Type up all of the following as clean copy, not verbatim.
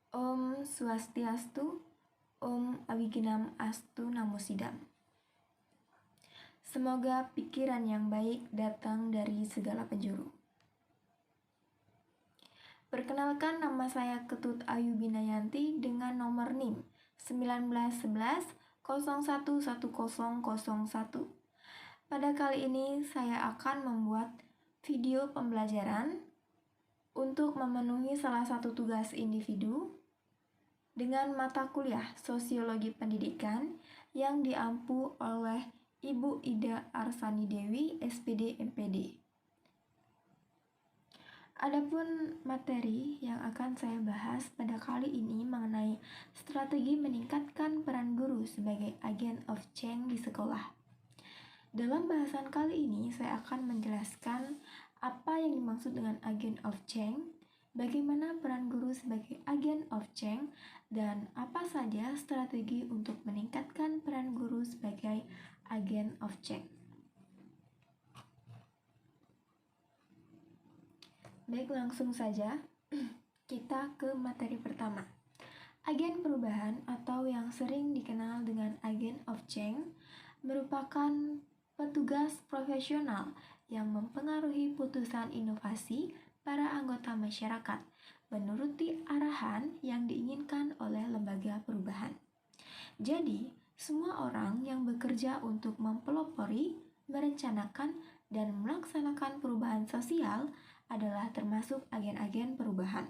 Om Swastiastu, Om Awiginam Astu Namo Sidam. Semoga pikiran yang baik datang dari segala penjuru. Perkenalkan, nama saya Ketut Ayu Binayanti dengan nomor NIM 1911 011001. Pada kali ini saya akan membuat video pembelajaran untuk memenuhi salah satu tugas individu dengan mata kuliah Sosiologi Pendidikan yang diampu oleh Ibu Ida Arsani Dewi, SPD MPD. Adapun materi yang akan saya bahas pada kali ini mengenai strategi meningkatkan peran guru sebagai agent of change di sekolah. Dalam bahasan kali ini saya akan menjelaskan apa yang dimaksud dengan agent of change, bagaimana peran guru sebagai agent of change, dan apa saja strategi untuk meningkatkan peran guru sebagai agent of change. Baik, langsung saja kita ke materi pertama. Agen perubahan atau yang sering dikenal dengan agent of change merupakan petugas profesional yang mempengaruhi putusan inovasi para anggota masyarakat menuruti arahan yang diinginkan oleh lembaga perubahan. Jadi, semua orang yang bekerja untuk mempelopori, merencanakan, dan melaksanakan perubahan sosial adalah termasuk agen-agen perubahan.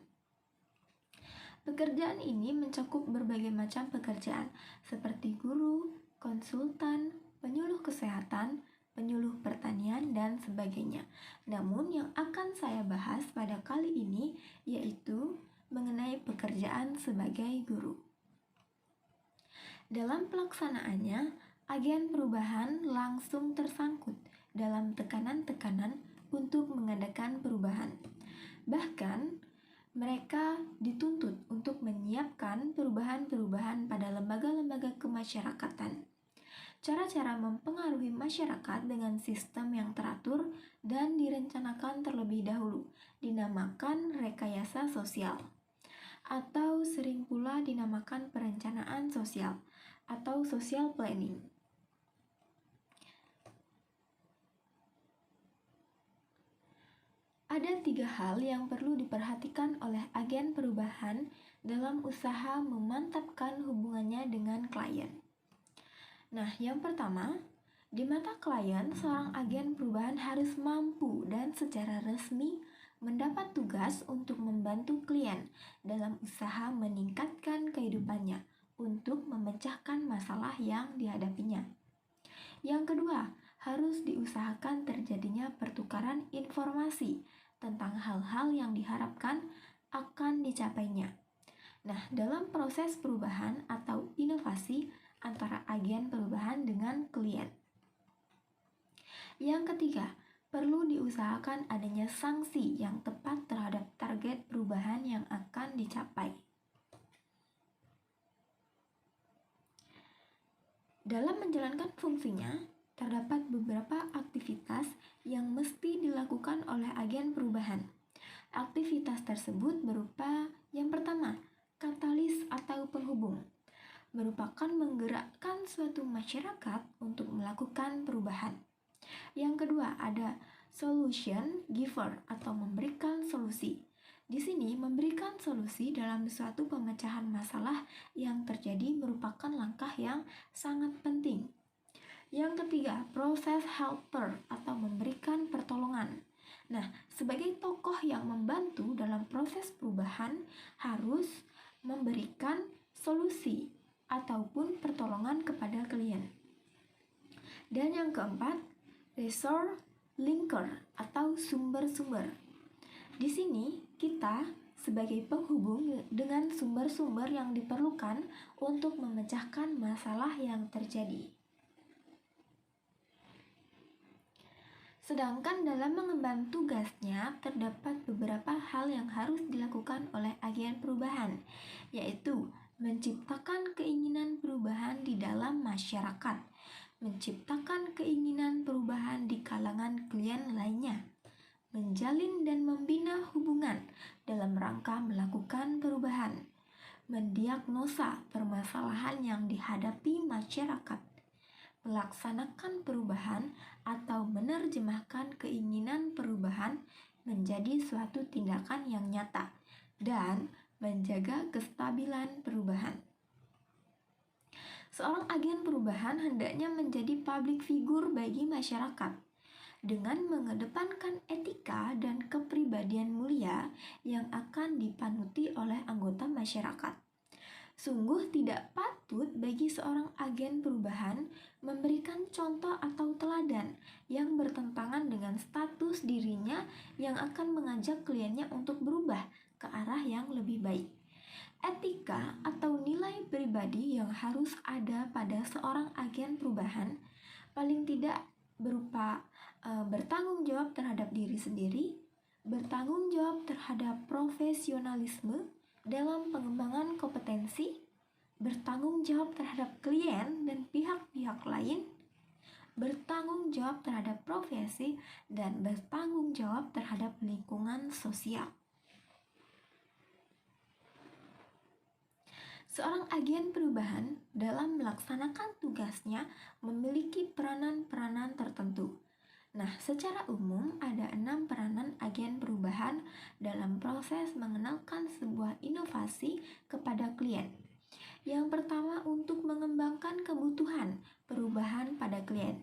Pekerjaan ini mencakup berbagai macam pekerjaan seperti guru, konsultan, penyuluh kesehatan, penyuluh pertanian, dan sebagainya. Namun yang akan saya bahas pada kali ini yaitu mengenai pekerjaan sebagai guru. Dalam pelaksanaannya, agen perubahan langsung tersangkut dalam tekanan-tekanan untuk mengadakan perubahan. Bahkan, mereka dituntut untuk menyiapkan perubahan-perubahan pada lembaga-lembaga kemasyarakatan. Cara-cara mempengaruhi masyarakat dengan sistem yang teratur dan direncanakan terlebih dahulu dinamakan rekayasa sosial, atau sering pula dinamakan perencanaan sosial atau social planning. Ada 3 hal yang perlu diperhatikan oleh agen perubahan dalam usaha memantapkan hubungannya dengan klien. Nah, yang pertama, di mata klien, seorang agen perubahan harus mampu dan secara resmi mendapat tugas untuk membantu klien dalam usaha meningkatkan kehidupannya untuk memecahkan masalah yang dihadapinya. Yang kedua, harus diusahakan terjadinya pertukaran informasi tentang hal-hal yang diharapkan akan dicapainya. Nah, dalam proses perubahan atau inovasi antara agen perubahan dengan klien. Yang ketiga, perlu diusahakan adanya sanksi yang tepat terhadap target perubahan yang akan dicapai. Dalam menjalankan fungsinya, terdapat beberapa aktivitas yang mesti dilakukan oleh agen perubahan. Aktivitas tersebut berupa yang pertama, katalis atau penghubung, merupakan menggerakkan suatu masyarakat untuk melakukan perubahan. Yang kedua, ada solution giver atau memberikan solusi. Di sini, memberikan solusi dalam suatu pemecahan masalah yang terjadi merupakan langkah yang sangat penting. Yang ketiga, proses helper atau memberikan pertolongan. Nah, sebagai tokoh yang membantu dalam proses perubahan harus memberikan solusi ataupun pertolongan kepada klien. Dan yang keempat, resource linker atau sumber-sumber. Di sini kita sebagai penghubung dengan sumber-sumber yang diperlukan untuk memecahkan masalah yang terjadi. Sedangkan dalam mengemban tugasnya terdapat beberapa hal yang harus dilakukan oleh agen perubahan, yaitu menciptakan keinginan perubahan di dalam masyarakat, menciptakan keinginan perubahan di kalangan klien lainnya, menjalin dan membina hubungan dalam rangka melakukan perubahan, mendiagnosa permasalahan yang dihadapi masyarakat, melaksanakan perubahan atau menerjemahkan keinginan perubahan menjadi suatu tindakan yang nyata, dan menjaga kestabilan perubahan. Seorang agen perubahan hendaknya menjadi public figure bagi masyarakat dengan mengedepankan etika dan kepribadian mulia yang akan dipanuti oleh anggota masyarakat. Sungguh tidak patut bagi seorang agen perubahan memberikan contoh atau teladan yang bertentangan dengan status dirinya yang akan mengajak kliennya untuk berubah ke arah yang lebih baik. Etika atau nilai pribadi yang harus ada pada seorang agen perubahan paling tidak berupa bertanggung jawab terhadap diri sendiri, bertanggung jawab terhadap profesionalisme dalam pengembangan kompetensi, bertanggung jawab terhadap klien dan pihak-pihak lain, bertanggung jawab terhadap profesi, dan bertanggung jawab terhadap lingkungan sosial. Seorang agen perubahan dalam melaksanakan tugasnya memiliki peranan-peranan tertentu. Nah, secara umum ada 6 peranan agen perubahan dalam proses mengenalkan sebuah inovasi kepada klien. Yang pertama, untuk mengembangkan kebutuhan perubahan pada klien.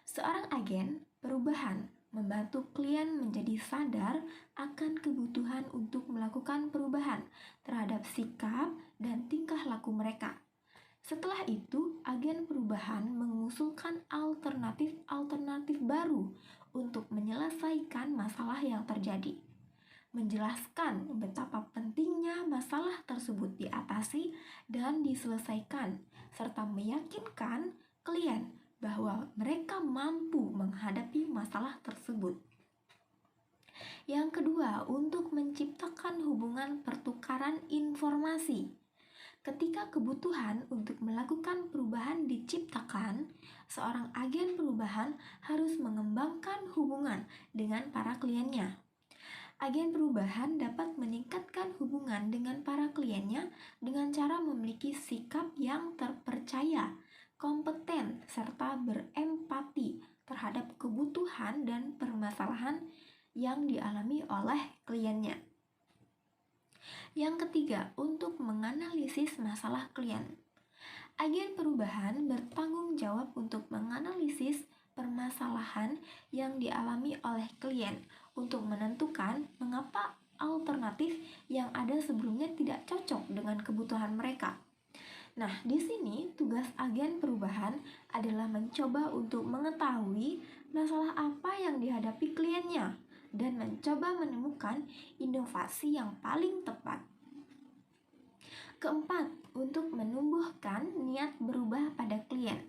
Seorang agen perubahan membantu klien menjadi sadar akan kebutuhan untuk melakukan perubahan terhadap sikap dan tingkah laku mereka. Setelah itu, agen perubahan mengusulkan alternatif baru untuk menyelesaikan masalah yang terjadi, menjelaskan betapa pentingnya masalah tersebut diatasi dan diselesaikan, serta meyakinkan klien bahwa mereka mampu menghadapi masalah tersebut. Yang kedua, untuk menciptakan hubungan pertukaran informasi. Ketika kebutuhan untuk melakukan perubahan diciptakan, seorang agen perubahan harus mengembangkan hubungan dengan para kliennya. Agen perubahan dapat meningkatkan hubungan dengan para kliennya dengan cara memiliki sikap yang terpercaya, kompeten, serta berempati terhadap kebutuhan dan permasalahan yang dialami oleh kliennya. Yang ketiga, untuk menganalisis masalah klien. Agen perubahan bertanggung jawab untuk menganalisis permasalahan yang dialami oleh klien untuk menentukan mengapa alternatif yang ada sebelumnya tidak cocok dengan kebutuhan mereka. Nah, di sini tugas agen perubahan adalah mencoba untuk mengetahui masalah apa yang dihadapi kliennya dan mencoba menemukan inovasi yang paling tepat. Keempat, untuk menumbuhkan niat berubah pada klien.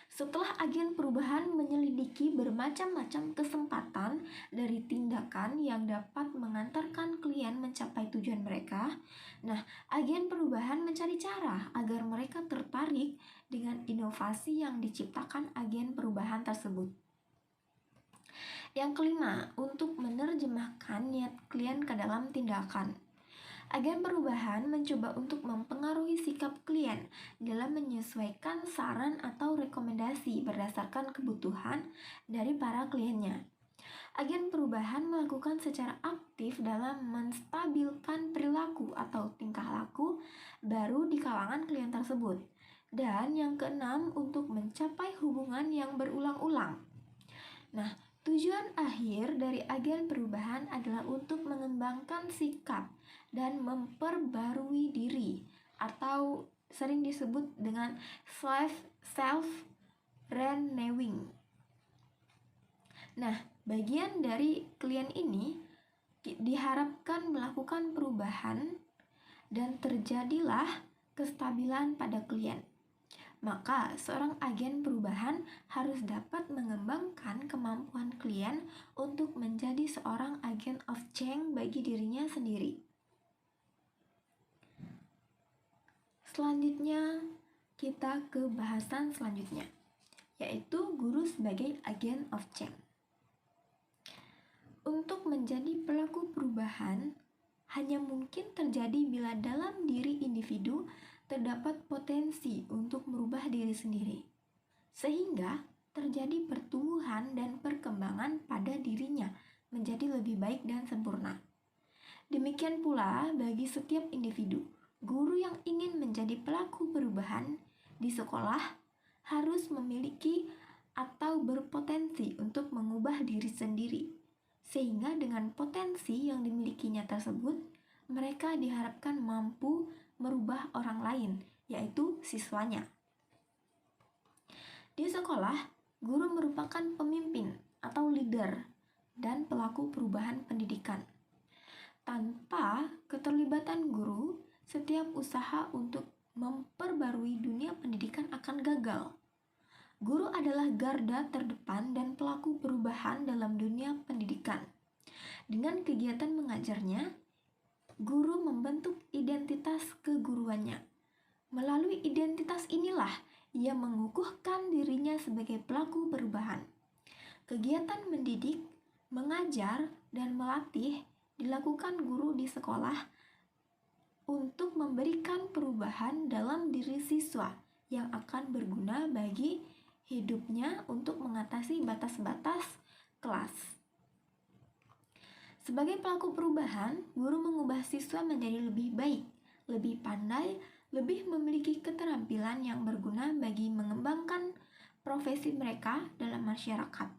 Setelah agen perubahan menyelidiki bermacam-macam kesempatan dari tindakan yang dapat mengantarkan klien mencapai tujuan mereka, nah, agen perubahan mencari cara agar mereka tertarik dengan inovasi yang diciptakan agen perubahan tersebut. Yang kelima, untuk menerjemahkan niat klien ke dalam tindakan. Agen perubahan mencoba untuk mempengaruhi sikap klien dalam menyesuaikan saran atau rekomendasi berdasarkan kebutuhan dari para kliennya. Agen perubahan melakukan secara aktif dalam menstabilkan perilaku atau tingkah laku baru di kalangan klien tersebut. Dan yang keenam, untuk mencapai hubungan yang berulang-ulang. Nah, tujuan akhir dari agen perubahan adalah untuk mengembangkan sikap dan memperbarui diri, atau sering disebut dengan self-renewing. Nah, bagian dari klien ini diharapkan melakukan perubahan dan terjadilah kestabilan pada klien. Maka, seorang agen perubahan harus dapat mengembangkan kemampuan klien untuk menjadi seorang agent of change bagi dirinya sendiri. Selanjutnya, kita ke bahasan selanjutnya, yaitu guru sebagai agent of change. Untuk menjadi pelaku perubahan, hanya mungkin terjadi bila dalam diri individu terdapat potensi untuk merubah diri sendiri, sehingga terjadi pertumbuhan dan perkembangan pada dirinya menjadi lebih baik dan sempurna. Demikian pula bagi setiap individu, guru yang ingin menjadi pelaku perubahan di sekolah harus memiliki atau berpotensi untuk mengubah diri sendiri, sehingga dengan potensi yang dimilikinya tersebut, mereka diharapkan mampu merubah orang lain, yaitu siswanya. Di sekolah, guru merupakan pemimpin atau leader dan pelaku perubahan pendidikan. Tanpa keterlibatan guru, setiap usaha untuk memperbarui dunia pendidikan akan gagal. Guru adalah garda terdepan dan pelaku perubahan dalam dunia pendidikan. Dengan kegiatan mengajarnya, guru membentuk identitas keguruannya. Melalui identitas inilah ia mengukuhkan dirinya sebagai pelaku perubahan. Kegiatan mendidik, mengajar, dan melatih dilakukan guru di sekolah untuk memberikan perubahan dalam diri siswa yang akan berguna bagi hidupnya untuk mengatasi batas-batas kelas. Sebagai pelaku perubahan, guru mengubah siswa menjadi lebih baik, lebih pandai, lebih memiliki keterampilan yang berguna bagi mengembangkan profesi mereka dalam masyarakat.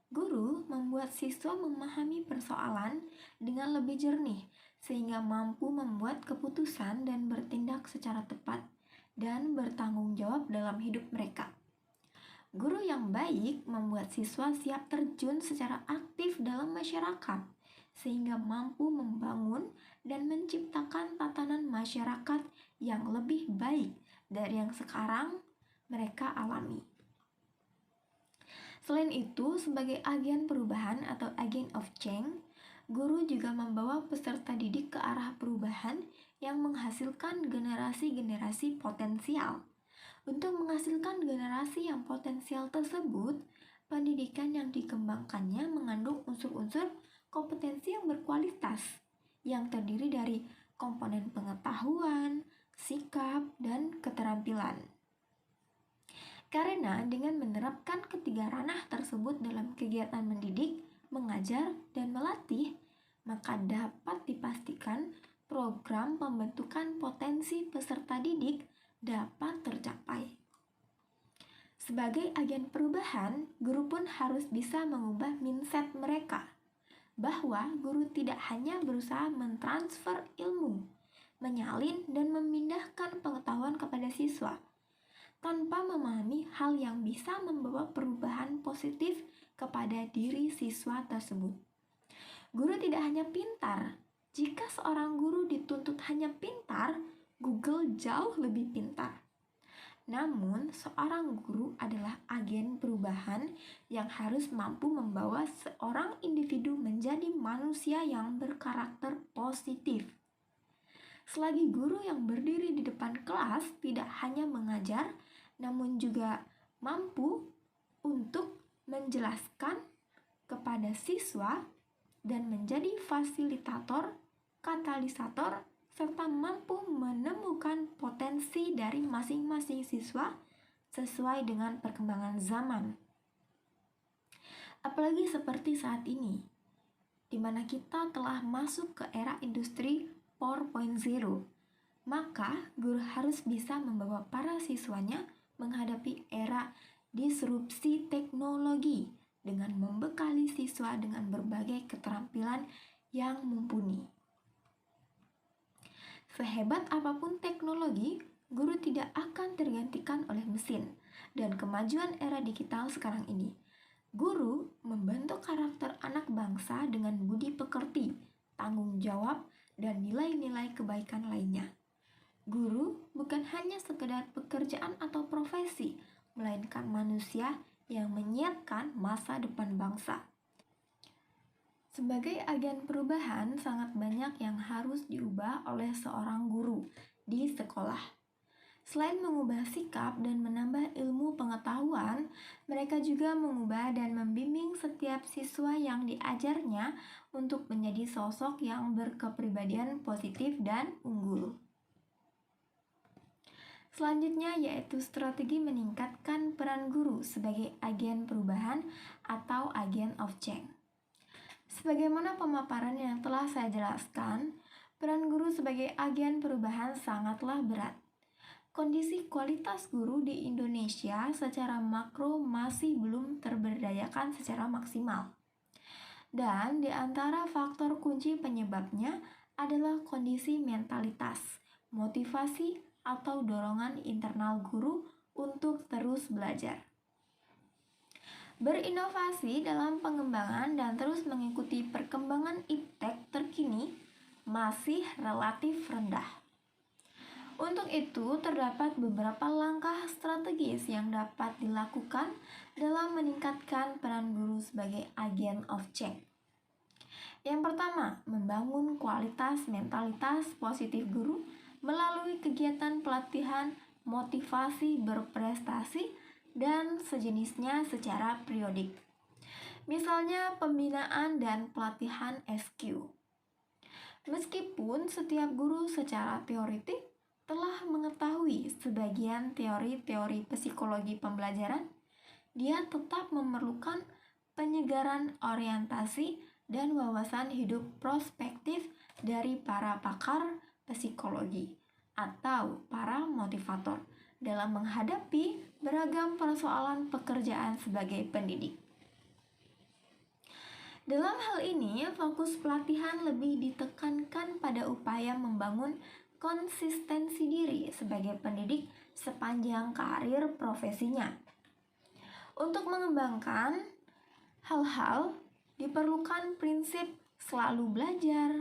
Guru membuat siswa memahami persoalan dengan lebih jernih, sehingga mampu membuat keputusan dan bertindak secara tepat dan bertanggung jawab dalam hidup mereka. Guru yang baik membuat siswa siap terjun secara aktif dalam masyarakat, sehingga mampu membangun dan menciptakan tatanan masyarakat yang lebih baik dari yang sekarang mereka alami. Selain itu, sebagai agen perubahan atau agent of change, guru juga membawa peserta didik ke arah perubahan yang menghasilkan generasi-generasi potensial. Untuk menghasilkan generasi yang potensial tersebut, pendidikan yang dikembangkannya mengandung unsur-unsur kompetensi yang berkualitas, yang terdiri dari komponen pengetahuan, sikap, dan keterampilan. Karena dengan menerapkan ketiga ranah tersebut dalam kegiatan mendidik, mengajar, dan melatih, maka dapat dipastikan program pembentukan potensi peserta didik dapat tercapai. Sebagai agen perubahan, guru pun harus bisa mengubah mindset mereka, bahwa guru tidak hanya berusaha mentransfer ilmu, menyalin dan memindahkan pengetahuan kepada siswa, tanpa memahami hal yang bisa membawa perubahan positif kepada diri siswa tersebut. Guru tidak hanya pintar. Jika seorang guru dituntut hanya pintar, Google jauh lebih pintar. Namun, seorang guru adalah agen perubahan yang harus mampu membawa seorang individu menjadi manusia yang berkarakter positif. Selagi guru yang berdiri di depan kelas tidak hanya mengajar, namun juga mampu untuk menjelaskan kepada siswa dan menjadi fasilitator, katalisator, serta mampu menemukan potensi dari masing-masing siswa sesuai dengan perkembangan zaman. Apalagi seperti saat ini, di mana kita telah masuk ke era industri 4.0, maka guru harus bisa membawa para siswanya menghadapi era disrupsi teknologi dengan membekali siswa dengan berbagai keterampilan yang mumpuni. Sehebat apapun teknologi, guru tidak akan tergantikan oleh mesin dan kemajuan era digital sekarang ini. Guru membentuk karakter anak bangsa dengan budi pekerti, tanggung jawab, dan nilai-nilai kebaikan lainnya. Guru bukan hanya sekedar pekerjaan atau profesi, melainkan manusia yang menyiapkan masa depan bangsa. Sebagai agen perubahan, sangat banyak yang harus diubah oleh seorang guru di sekolah. Selain mengubah sikap dan menambah ilmu pengetahuan, mereka juga mengubah dan membimbing setiap siswa yang diajarnya untuk menjadi sosok yang berkepribadian positif dan unggul. Selanjutnya yaitu strategi meningkatkan peran guru sebagai agen perubahan atau agent of change. Sebagaimana pemaparan yang telah saya jelaskan, peran guru sebagai agen perubahan sangatlah berat. Kondisi kualitas guru di Indonesia secara makro masih belum terberdayakan secara maksimal. Dan di antara faktor kunci penyebabnya adalah kondisi mentalitas, motivasi, atau dorongan internal guru untuk terus belajar. Berinovasi dalam pengembangan dan terus mengikuti perkembangan iptek terkini masih relatif rendah. Untuk itu, terdapat beberapa langkah strategis yang dapat dilakukan dalam meningkatkan peran guru sebagai agent of change. Yang pertama, membangun kualitas mentalitas positif guru melalui kegiatan pelatihan, motivasi berprestasi, dan sejenisnya secara periodik. Misalnya pembinaan dan pelatihan SQ. Meskipun setiap guru secara teoretik telah mengetahui sebagian teori-teori psikologi pembelajaran, dia tetap memerlukan penyegaran orientasi dan wawasan hidup prospektif dari para pakar psikologi atau para motivator dalam menghadapi beragam persoalan pekerjaan sebagai pendidik. Dalam hal ini, fokus pelatihan lebih ditekankan pada upaya membangun konsistensi diri sebagai pendidik sepanjang karir profesinya. Untuk mengembangkan hal-hal, diperlukan prinsip selalu belajar,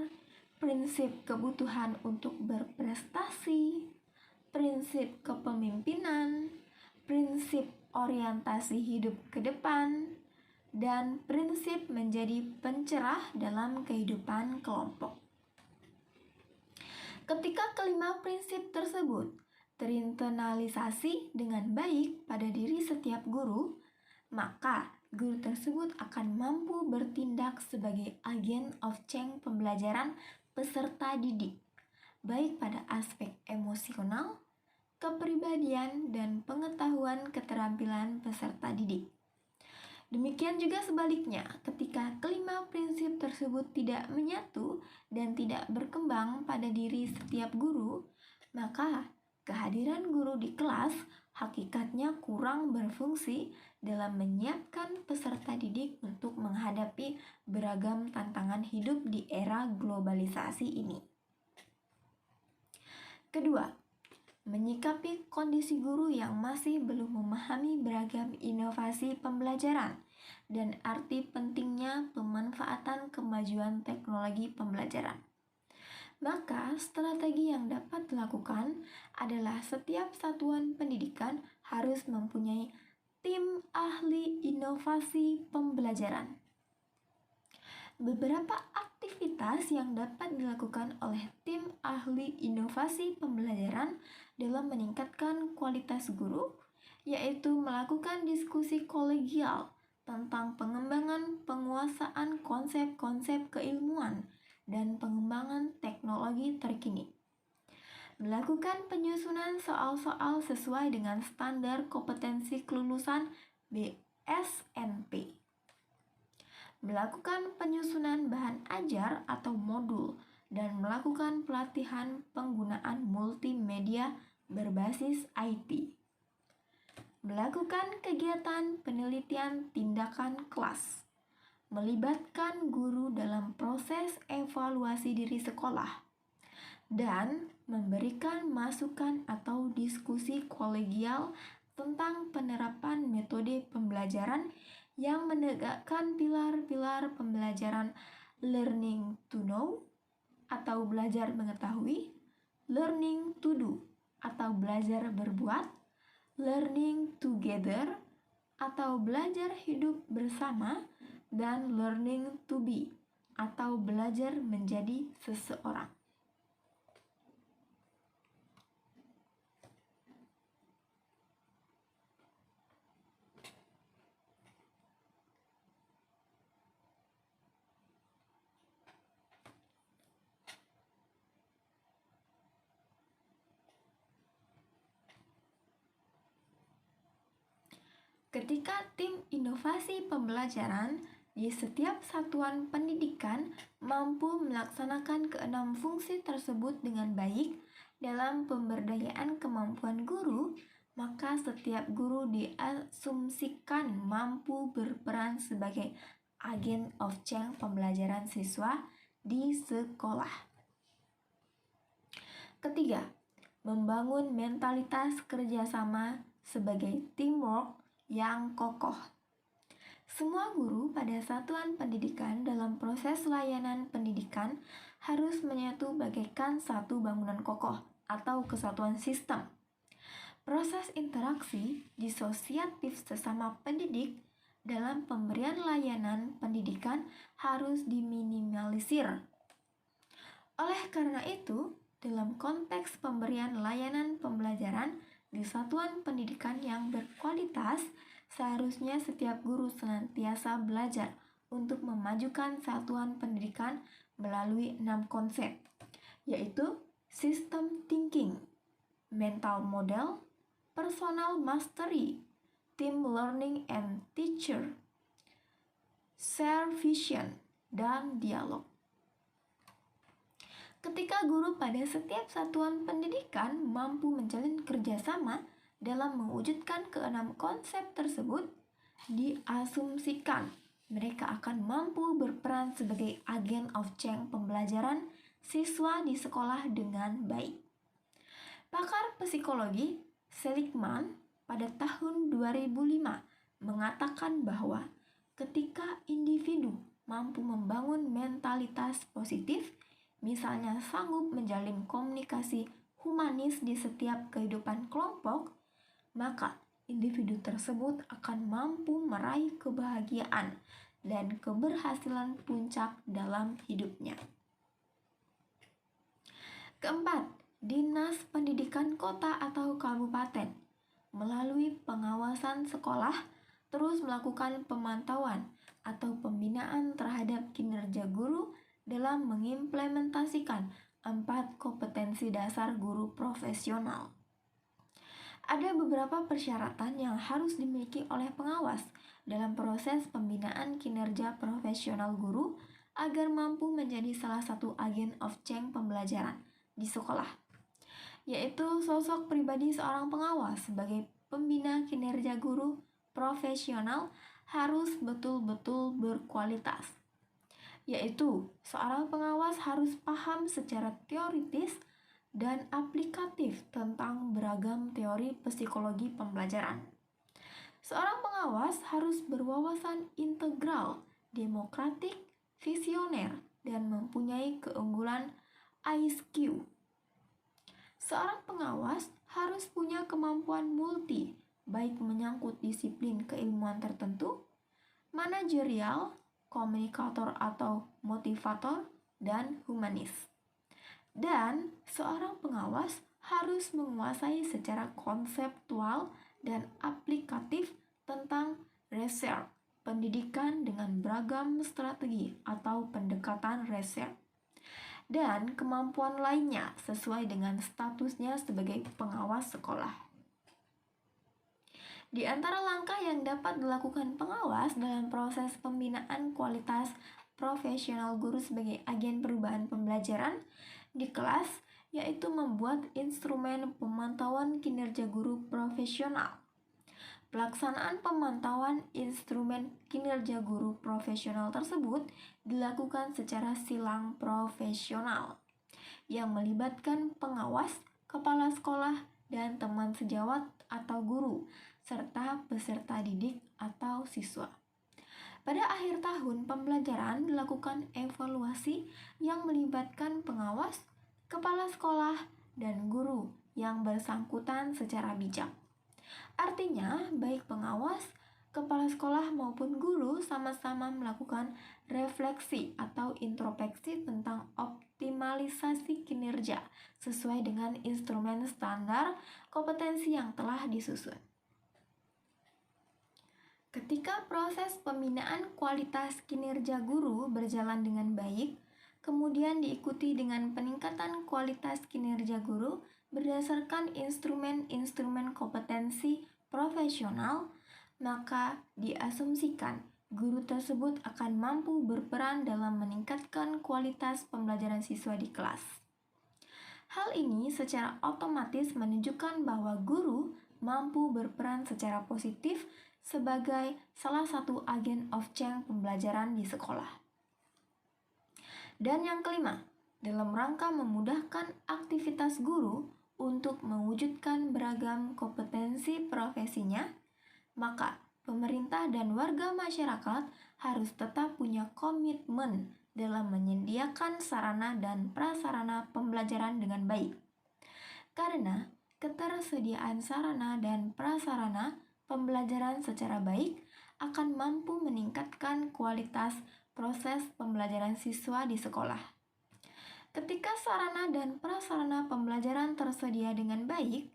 prinsip kebutuhan untuk berprestasi, prinsip kepemimpinan, prinsip orientasi hidup ke depan, dan prinsip menjadi pencerah dalam kehidupan kelompok. Ketika kelima prinsip tersebut terinternalisasi dengan baik pada diri setiap guru, maka guru tersebut akan mampu bertindak sebagai agen of change pembelajaran peserta didik, baik pada aspek emosional, kepribadian, dan pengetahuan keterampilan peserta didik. Demikian juga sebaliknya, ketika kelima prinsip tersebut tidak menyatu dan tidak berkembang pada diri setiap guru, maka kehadiran guru di kelas hakikatnya kurang berfungsi dalam menyiapkan peserta didik untuk menghadapi beragam tantangan hidup di era globalisasi ini. Kedua, menyikapi kondisi guru yang masih belum memahami beragam inovasi pembelajaran dan arti pentingnya pemanfaatan kemajuan teknologi pembelajaran. Maka, strategi yang dapat dilakukan adalah setiap satuan pendidikan harus mempunyai tim ahli inovasi pembelajaran. Beberapa aktivitas yang dapat dilakukan oleh tim ahli inovasi pembelajaran dalam meningkatkan kualitas guru, yaitu melakukan diskusi kolegial tentang pengembangan penguasaan konsep-konsep keilmuan dan pengembangan teknologi terkini. Melakukan penyusunan soal-soal sesuai dengan standar kompetensi kelulusan BSNP. Melakukan penyusunan bahan ajar atau modul dan melakukan pelatihan penggunaan multimedia berbasis IT. Melakukan kegiatan penelitian tindakan kelas. Melibatkan guru dalam proses evaluasi diri sekolah. Dan memberikan masukan atau diskusi kolegial tentang penerapan metode pembelajaran yang menegakkan pilar-pilar pembelajaran learning to know atau belajar mengetahui, learning to do atau belajar berbuat, learning together atau belajar hidup bersama, dan learning to be atau belajar menjadi seseorang. Ketika tim inovasi pembelajaran di setiap satuan pendidikan mampu melaksanakan keenam fungsi tersebut dengan baik dalam pemberdayaan kemampuan guru, maka setiap guru diasumsikan mampu berperan sebagai agen of change pembelajaran siswa di sekolah. Ketiga, membangun mentalitas kerjasama sebagai teamwork yang kokoh. Semua guru pada satuan pendidikan dalam proses layanan pendidikan harus menyatu bagaikan satu bangunan kokoh atau kesatuan sistem. Proses interaksi disosiatif sesama pendidik dalam pemberian layanan pendidikan harus diminimalisir. Oleh karena itu, dalam konteks pemberian layanan pembelajaran di satuan pendidikan yang berkualitas, seharusnya setiap guru senantiasa belajar untuk memajukan satuan pendidikan melalui 6 konsep, yaitu system thinking, mental model, personal mastery, team learning and teacher, share vision, dan dialog. Ketika guru pada setiap satuan pendidikan mampu menjalin kerjasama dalam mewujudkan keenam konsep tersebut, diasumsikan mereka akan mampu berperan sebagai agen of change pembelajaran siswa di sekolah dengan baik. Pakar psikologi Seligman pada tahun 2005 mengatakan bahwa ketika individu mampu membangun mentalitas positif, misalnya sanggup menjalin komunikasi humanis di setiap kehidupan kelompok, maka individu tersebut akan mampu meraih kebahagiaan dan keberhasilan puncak dalam hidupnya. Keempat, Dinas Pendidikan Kota atau Kabupaten melalui pengawasan sekolah terus melakukan pemantauan atau pembinaan terhadap kinerja guru dalam mengimplementasikan 4 kompetensi dasar guru profesional. Ada beberapa persyaratan yang harus dimiliki oleh pengawas dalam proses pembinaan kinerja profesional guru agar mampu menjadi salah satu agen of change pembelajaran di sekolah, yaitu sosok pribadi seorang pengawas sebagai pembina kinerja guru profesional harus betul-betul berkualitas, yaitu seorang pengawas harus paham secara teoritis dan aplikatif tentang beragam teori psikologi pembelajaran. Seorang pengawas harus berwawasan integral, demokratik, visioner, dan mempunyai keunggulan IQ. Seorang pengawas harus punya kemampuan multi, baik menyangkut disiplin keilmuan tertentu, manajerial, komunikator atau motivator, dan humanis. Dan seorang pengawas harus menguasai secara konseptual dan aplikatif tentang research, pendidikan dengan beragam strategi atau pendekatan research, dan kemampuan lainnya sesuai dengan statusnya sebagai pengawas sekolah. Di antara langkah yang dapat dilakukan pengawas dalam proses pembinaan kualitas profesional guru sebagai agen perubahan pembelajaran di kelas, yaitu membuat instrumen pemantauan kinerja guru profesional. Pelaksanaan pemantauan instrumen kinerja guru profesional tersebut dilakukan secara silang profesional yang melibatkan pengawas, kepala sekolah, dan teman sejawat atau guru, serta peserta didik atau siswa. Pada akhir tahun pembelajaran dilakukan evaluasi yang melibatkan pengawas, kepala sekolah, dan guru yang bersangkutan secara bijak. Artinya, baik pengawas, kepala sekolah maupun guru sama-sama melakukan refleksi atau introspeksi tentang optimalisasi kinerja sesuai dengan instrumen standar kompetensi yang telah disusun. Ketika proses pembinaan kualitas kinerja guru berjalan dengan baik, kemudian diikuti dengan peningkatan kualitas kinerja guru berdasarkan instrumen-instrumen kompetensi profesional, maka diasumsikan guru tersebut akan mampu berperan dalam meningkatkan kualitas pembelajaran siswa di kelas. Hal ini secara otomatis menunjukkan bahwa guru mampu berperan secara positif sebagai salah satu agen of change pembelajaran di sekolah. Dan yang kelima, dalam rangka memudahkan aktivitas guru untuk mewujudkan beragam kompetensi profesinya, maka pemerintah dan warga masyarakat harus tetap punya komitmen dalam menyediakan sarana dan prasarana pembelajaran dengan baik. Karena ketersediaan sarana dan prasarana pembelajaran secara baik akan mampu meningkatkan kualitas proses pembelajaran siswa di sekolah. Ketika sarana dan prasarana pembelajaran tersedia dengan baik,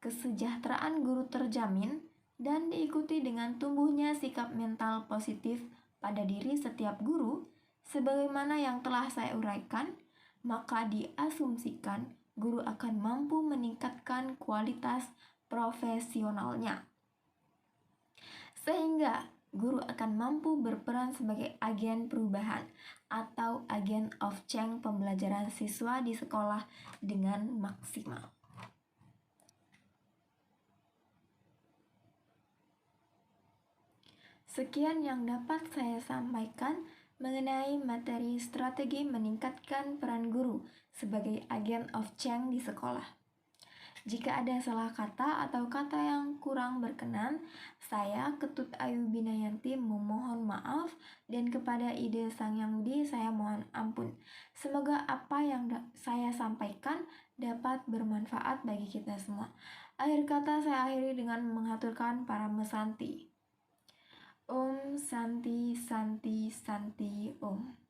kesejahteraan guru terjamin dan diikuti dengan tumbuhnya sikap mental positif pada diri setiap guru, sebagaimana yang telah saya uraikan, maka diasumsikan guru akan mampu meningkatkan kualitas profesionalnya. Sehingga guru akan mampu berperan sebagai agen perubahan atau agen of change pembelajaran siswa di sekolah dengan maksimal. Sekian yang dapat saya sampaikan mengenai materi strategi meningkatkan peran guru sebagai agen of change di sekolah. Jika ada salah kata atau kata yang kurang berkenan, saya Ketut Ayu Binayanti memohon maaf, dan kepada Ide Sang Yang Widi saya mohon ampun. Semoga apa yang saya sampaikan dapat bermanfaat bagi kita semua. Akhir kata saya akhiri dengan menghaturkan para mesanti. Om Santi Santi Santi Om.